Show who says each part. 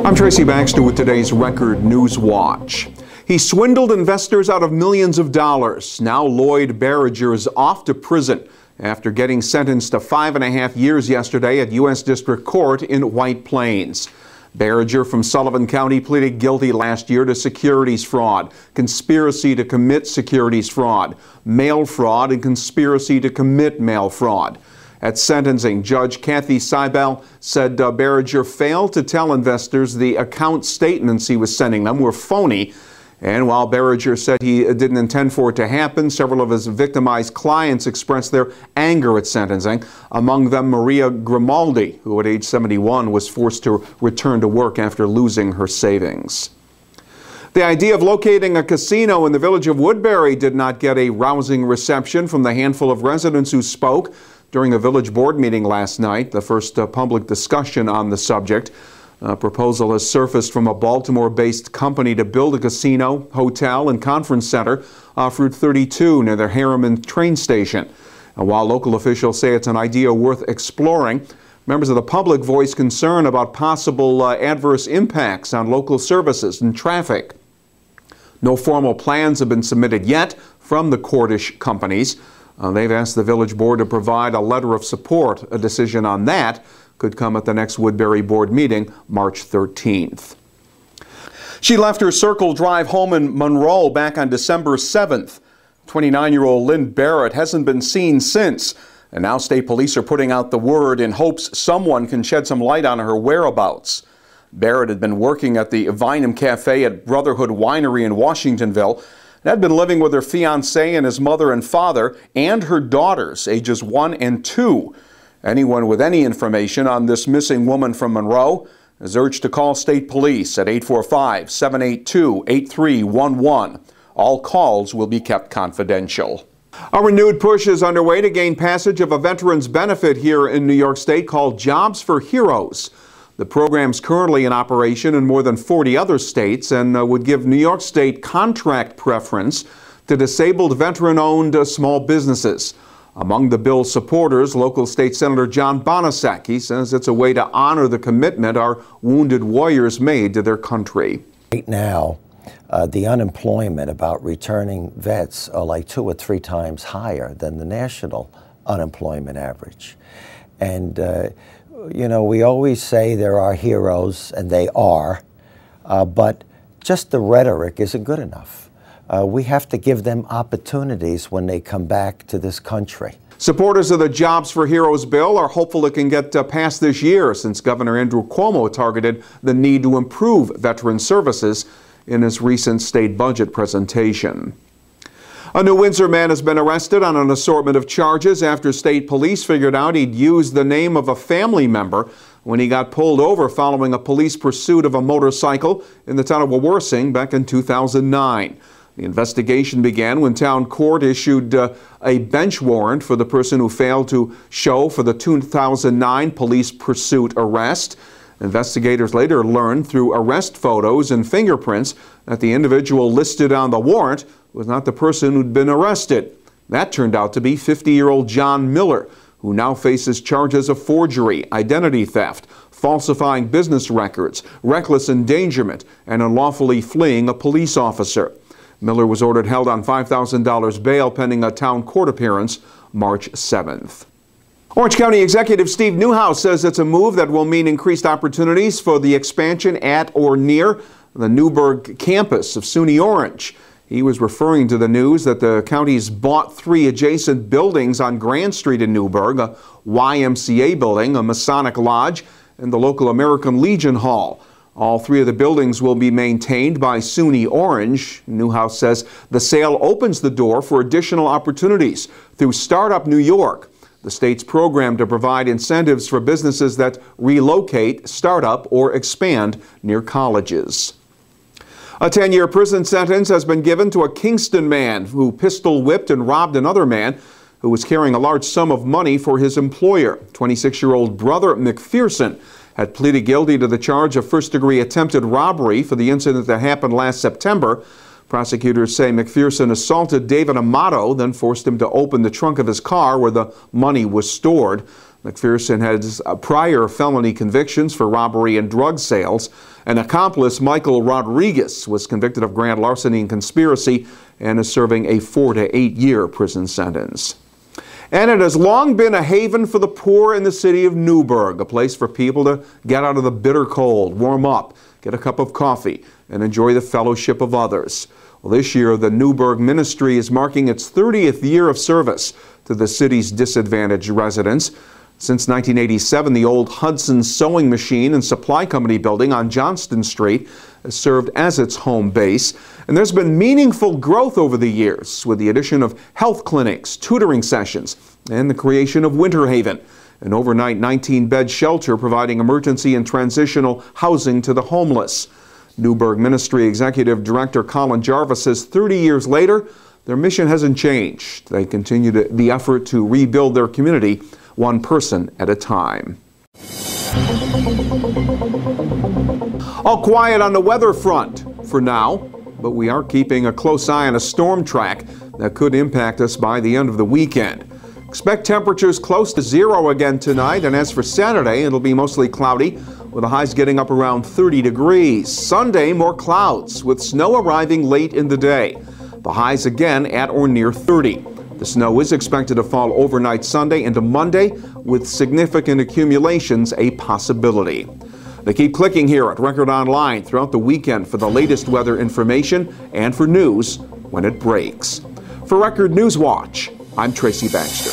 Speaker 1: I'm Tracy Baxter with today's Record Newswatch. He swindled investors out of millions of dollars. Now Lloyd Barriger is off to prison after getting sentenced to 5.5 years yesterday at U.S. District Court in White Plains. Barriger from Sullivan County pleaded guilty last year to securities fraud, conspiracy to commit securities fraud, mail fraud, and conspiracy to commit mail fraud. At sentencing, Judge Kathy Seibel said Barriger failed to tell investors the account statements he was sending them were phony. And while Barriger said he didn't intend for it to happen, several of his victimized clients expressed their anger at sentencing, among them Maria Grimaldi, who at age 71 was forced to return to work after losing her savings. The idea of locating a casino in the village of Woodbury did not get a rousing reception from the handful of residents who spoke during a village board meeting last night, the first public discussion on the subject. A proposal has surfaced from a Baltimore-based company to build a casino, hotel, and conference center off Route 32 near the Harriman train station. And while local officials say it's an idea worth exploring, members of the public voice concern about possible adverse impacts on local services and traffic. No formal plans have been submitted yet from the Cordish companies. They've asked the village board to provide a letter of support. A decision on that could come at the next Woodbury board meeting, March 13th. She left her Circle Drive home in Monroe back on December 7th. 29-year-old Lynn Barrett hasn't been seen since, and now state police are putting out the word in hopes someone can shed some light on her whereabouts. Barrett had been working at the Vinum Cafe at Brotherhood Winery in Washingtonville, and had been living with her fiancé and his mother and father and her daughters, ages 1 and 2. Anyone with any information on this missing woman from Monroe is urged to call state police at 845-782-8311. All calls will be kept confidential. A renewed push is underway to gain passage of a veterans benefit here in New York State called Jobs for Heroes. The program's currently in operation in more than 40 other states and would give New York State contract preference to disabled veteran-owned small businesses. Among the bill's supporters, local State Senator John Bonasek says it's a way to honor the commitment our wounded warriors made to their country.
Speaker 2: Right now, the unemployment about returning vets are like 2 or 3 times higher than the national unemployment average. And you know, we always say there are heroes, and they are, but just the rhetoric isn't good enough. We have to give them opportunities when they come back to this country.
Speaker 1: Supporters of the Jobs for Heroes bill are hopeful it can get passed this year, since Governor Andrew Cuomo targeted the need to improve veteran services in his recent state budget presentation. A New Windsor man has been arrested on an assortment of charges after state police figured out he'd used the name of a family member when he got pulled over following a police pursuit of a motorcycle in the town of Woodbury back in 2009. The investigation began when town court issued a bench warrant for the person who failed to show for the 2009 police pursuit arrest. Investigators later learned through arrest photos and fingerprints that the individual listed on the warrant was not the person who'd been arrested. That turned out to be 50-year-old John Miller, who now faces charges of forgery, identity theft, falsifying business records, reckless endangerment, and unlawfully fleeing a police officer. Miller was ordered held on $5,000 bail pending a town court appearance March 7th. Orange County Executive Steve Newhouse says it's a move that will mean increased opportunities for the expansion at or near the Newburgh campus of SUNY Orange. He was referring to the news that the county's bought 3 adjacent buildings on Grand Street in Newburgh, a YMCA building, a Masonic Lodge, and the local American Legion Hall. All 3 of the buildings will be maintained by SUNY Orange. Newhouse says the sale opens the door for additional opportunities through Startup New York, the state's program to provide incentives for businesses that relocate, start up, or expand near colleges. A 10-year prison sentence has been given to a Kingston man who pistol whipped and robbed another man who was carrying a large sum of money for his employer. 26-year-old brother McPherson had pleaded guilty to the charge of first-degree attempted robbery for the incident that happened last September. Prosecutors say McPherson assaulted David Amato, then forced him to open the trunk of his car where the money was stored. McPherson has prior felony convictions for robbery and drug sales. An accomplice, Michael Rodriguez, was convicted of grand larceny and conspiracy and is serving a 4 to 8 year prison sentence. And it has long been a haven for the poor in the city of Newburgh, a place for people to get out of the bitter cold, warm up, get a cup of coffee, and enjoy the fellowship of others. Well, this year, the Newburgh Ministry is marking its 30th year of service to the city's disadvantaged residents. Since 1987, the old Hudson Sewing Machine and Supply Company building on Johnston Street has served as its home base. And there's been meaningful growth over the years with the addition of health clinics, tutoring sessions, and the creation of Winter Haven, an overnight 19-bed shelter providing emergency and transitional housing to the homeless. Newburgh Ministry Executive Director Colin Jarvis says 30 years later, their mission hasn't changed. They continue the effort to rebuild their community one person at a time. All quiet on the weather front for now, but we are keeping a close eye on a storm track that could impact us by the end of the weekend. Expect temperatures close to zero again tonight, and as for Saturday, it'll be mostly cloudy, with the highs getting up around 30 degrees. Sunday, more clouds, with snow arriving late in the day. The highs again at or near 30. The snow is expected to fall overnight Sunday into Monday, with significant accumulations a possibility. They keep clicking here at Record Online throughout the weekend for the latest weather information and for news when it breaks. For Record Newswatch, I'm Tracy Baxter.